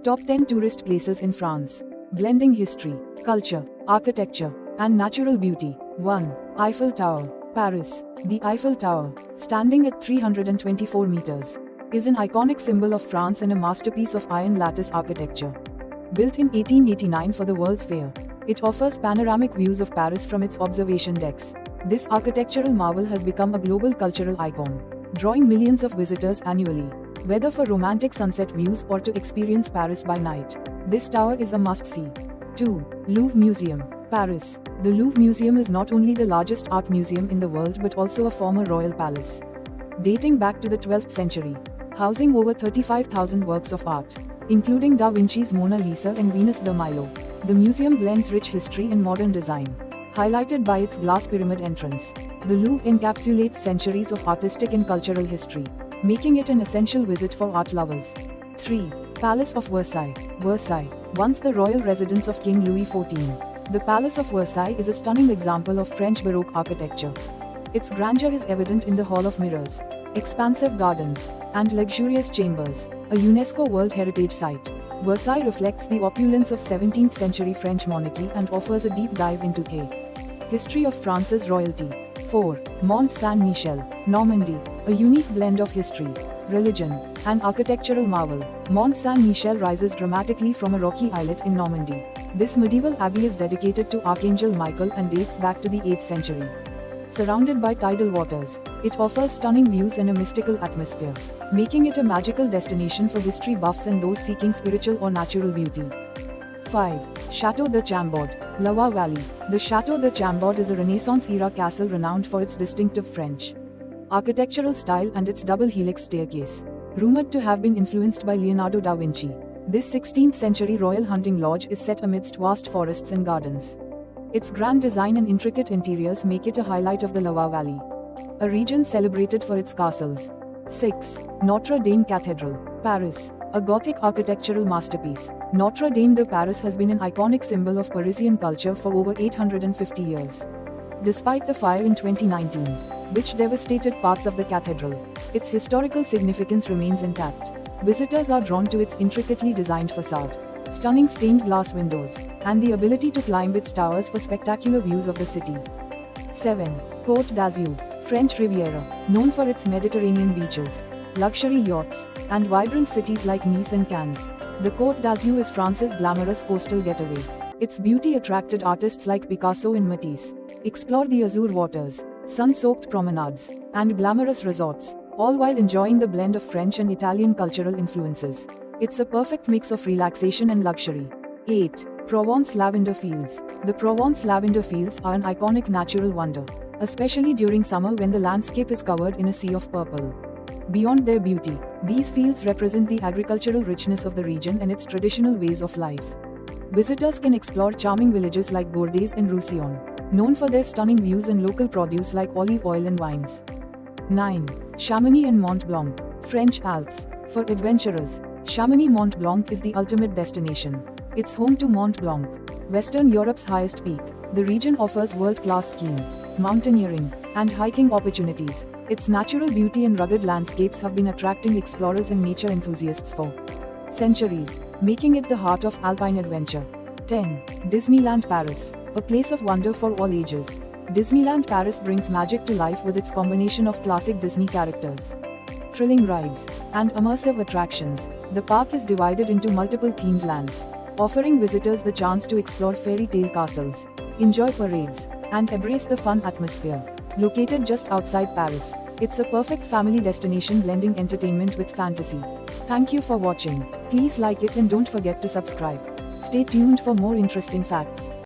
Top 10 Tourist Places in France. Blending history, culture, architecture, and natural beauty. 1. Eiffel Tower, Paris. The Eiffel Tower, standing at 324 meters, is an iconic symbol of France and a masterpiece of iron lattice architecture. Built in 1889 for the World's Fair, it offers panoramic views of Paris from its observation decks. This architectural marvel has become a global cultural icon, drawing millions of visitors annually. Whether for romantic sunset views or to experience Paris by night, this tower is a must-see. 2. Louvre Museum, Paris. The Louvre Museum is not only the largest art museum in the world but also a former royal palace. Dating back to the 12th century, housing over 35,000 works of art, including Da Vinci's Mona Lisa and Venus de Milo. The museum blends rich history and modern design, highlighted by its glass pyramid entrance. The Louvre encapsulates centuries of artistic and cultural history, making it an essential visit for art lovers. 3. Palace of Versailles, Versailles. Once the royal residence of King Louis XIV, the Palace of Versailles is a stunning example of French Baroque architecture. Its grandeur is evident in the Hall of Mirrors, expansive gardens, and luxurious chambers, a UNESCO World Heritage Site. Versailles reflects the opulence of 17th century French monarchy and offers a deep dive into the history of France's royalty. 4. Mont Saint-Michel, Normandy. A unique blend of history, religion, and architectural marvel. Mont Saint-Michel rises dramatically from a rocky islet in Normandy. This medieval abbey is dedicated to Archangel Michael and dates back to the 8th century. Surrounded by tidal waters, it offers stunning views and a mystical atmosphere, making it a magical destination for history buffs and those seeking spiritual or natural beauty. 5. Château de Chambord, Loire Valley. The Château de Chambord is a Renaissance-era castle renowned for its distinctive French architectural style and its double helix staircase, rumored to have been influenced by Leonardo da Vinci. This 16th-century royal hunting lodge is set amidst vast forests and gardens. Its grand design and intricate interiors make it a highlight of the Loire Valley, a region celebrated for its castles. 6. Notre Dame Cathedral, Paris. A Gothic architectural masterpiece, Notre Dame de Paris has been an iconic symbol of Parisian culture for over 850 years. Despite the fire in 2019, which devastated parts of the cathedral, its historical significance remains intact. Visitors are drawn to its intricately designed facade, stunning stained glass windows, and the ability to climb its towers for spectacular views of the city. 7. Côte d'Azur, French Riviera. Known for its Mediterranean beaches, luxury yachts, and vibrant cities like Nice and Cannes, the Côte d'Azur is France's glamorous coastal getaway. Its beauty attracted artists like Picasso and Matisse. Explore the azure waters, sun-soaked promenades, and glamorous resorts, all while enjoying the blend of French and Italian cultural influences. It's a perfect mix of relaxation and luxury. 8. Provence Lavender Fields. The Provence lavender fields are an iconic natural wonder, especially during summer when the landscape is covered in a sea of purple. Beyond their beauty, these fields represent the agricultural richness of the region and its traditional ways of life. Visitors can explore charming villages like Gourdes and Roussillon, known for their stunning views and local produce like olive oil and wines. 9. Chamonix and Mont Blanc, French Alps. For adventurers, Chamonix-Mont Blanc is the ultimate destination. It's home to Mont Blanc, Western Europe's highest peak. The region offers world-class skiing, mountaineering, and hiking opportunities. Its natural beauty and rugged landscapes have been attracting explorers and nature enthusiasts for centuries, making it the heart of alpine adventure. 10. Disneyland Paris, a place of wonder for all ages. Disneyland Paris brings magic to life with its combination of classic Disney characters, thrilling rides, and immersive attractions. The park is divided into multiple themed lands, offering visitors the chance to explore fairy tale castles, enjoy parades, and embrace the fun atmosphere. Located just outside Paris, it's a perfect family destination blending entertainment with fantasy. Thank you for watching. Please like it and don't forget to subscribe. Stay tuned for more interesting facts.